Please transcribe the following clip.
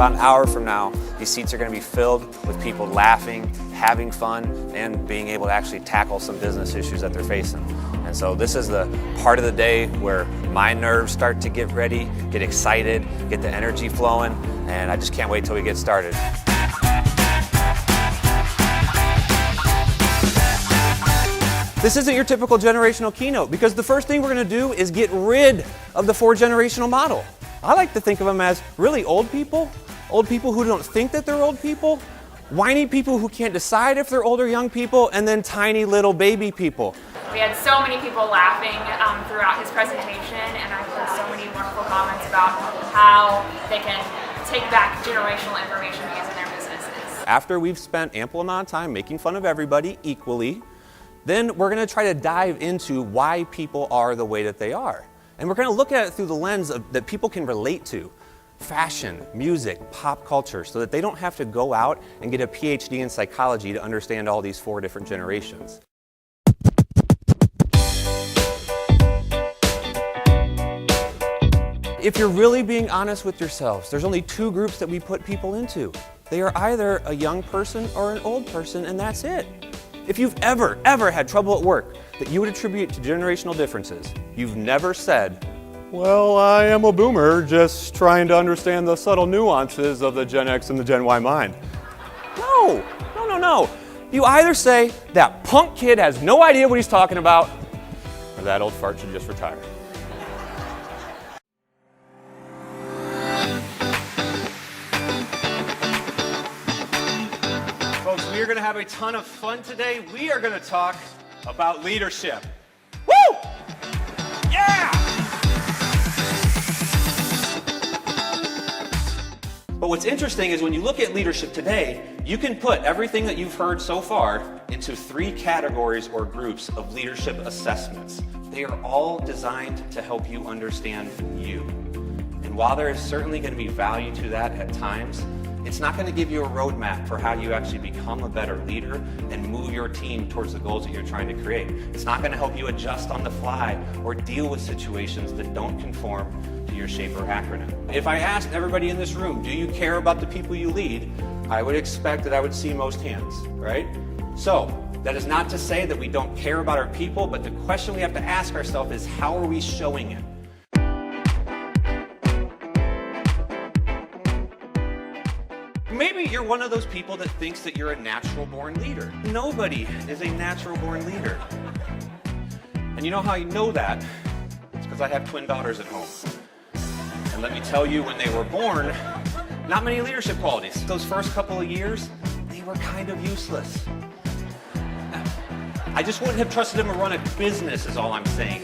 about an hour from now, these seats are going to be filled with people laughing, having fun, and being able to actually tackle some business issues that they're facing. And so this is the part of the day where my nerves start to get ready, get excited, get the energy flowing, and I just can't wait till we get started. This isn't your typical generational keynote because the first thing we're going to do is get rid of the 4-generational model. I like to think of them as really old people who don't think that they're old people, whiny people who can't decide if they're old or young people, and then tiny little baby people. We had so many people laughing throughout his presentation, and I heard so many wonderful comments about how they can take back generational information to use in their businesses. After we've spent ample amount of time making fun of everybody equally, then we're going to try to dive into why people are the way that they are. And we're going to look at it through the lens that people can relate to. Fashion, music, pop culture, so that they don't have to go out and get a PhD in psychology to understand all these 4 different generations. If you're really being honest with yourselves, there's only 2 groups that we put people into. They are either a young person or an old person, and that's it. If you've ever had trouble at work that you would attribute to generational differences, you've never said, well, I am a boomer just trying to understand the subtle nuances of the Gen X and the Gen Y mind. No. You either say, that punk kid has no idea what he's talking about, or that old fart should just retire. We are going to have a ton of fun today. We are going to talk about leadership. Woo! Yeah! But what's interesting is when you look at leadership today, you can put everything that you've heard so far into 3 categories or groups of leadership assessments. They are all designed to help you understand you. And while there is certainly going to be value to that at times, it's not going to give you a roadmap for how you actually become a better leader and move your team towards the goals that you're trying to create. It's not going to help you adjust on the fly or deal with situations that don't conform to your shape or acronym. If I asked everybody in this room, do you care about the people you lead? I would expect that I would see most hands, right? So that is not to say that we don't care about our people, but the question we have to ask ourselves is, how are we showing it? Maybe you're one of those people that thinks that you're a natural-born leader. Nobody is a natural-born leader. And you know how you know that? It's because I have twin daughters at home. And let me tell you, when they were born, not many leadership qualities. Those first couple of years, they were kind of useless. I just wouldn't have trusted them to run a business, is all I'm saying.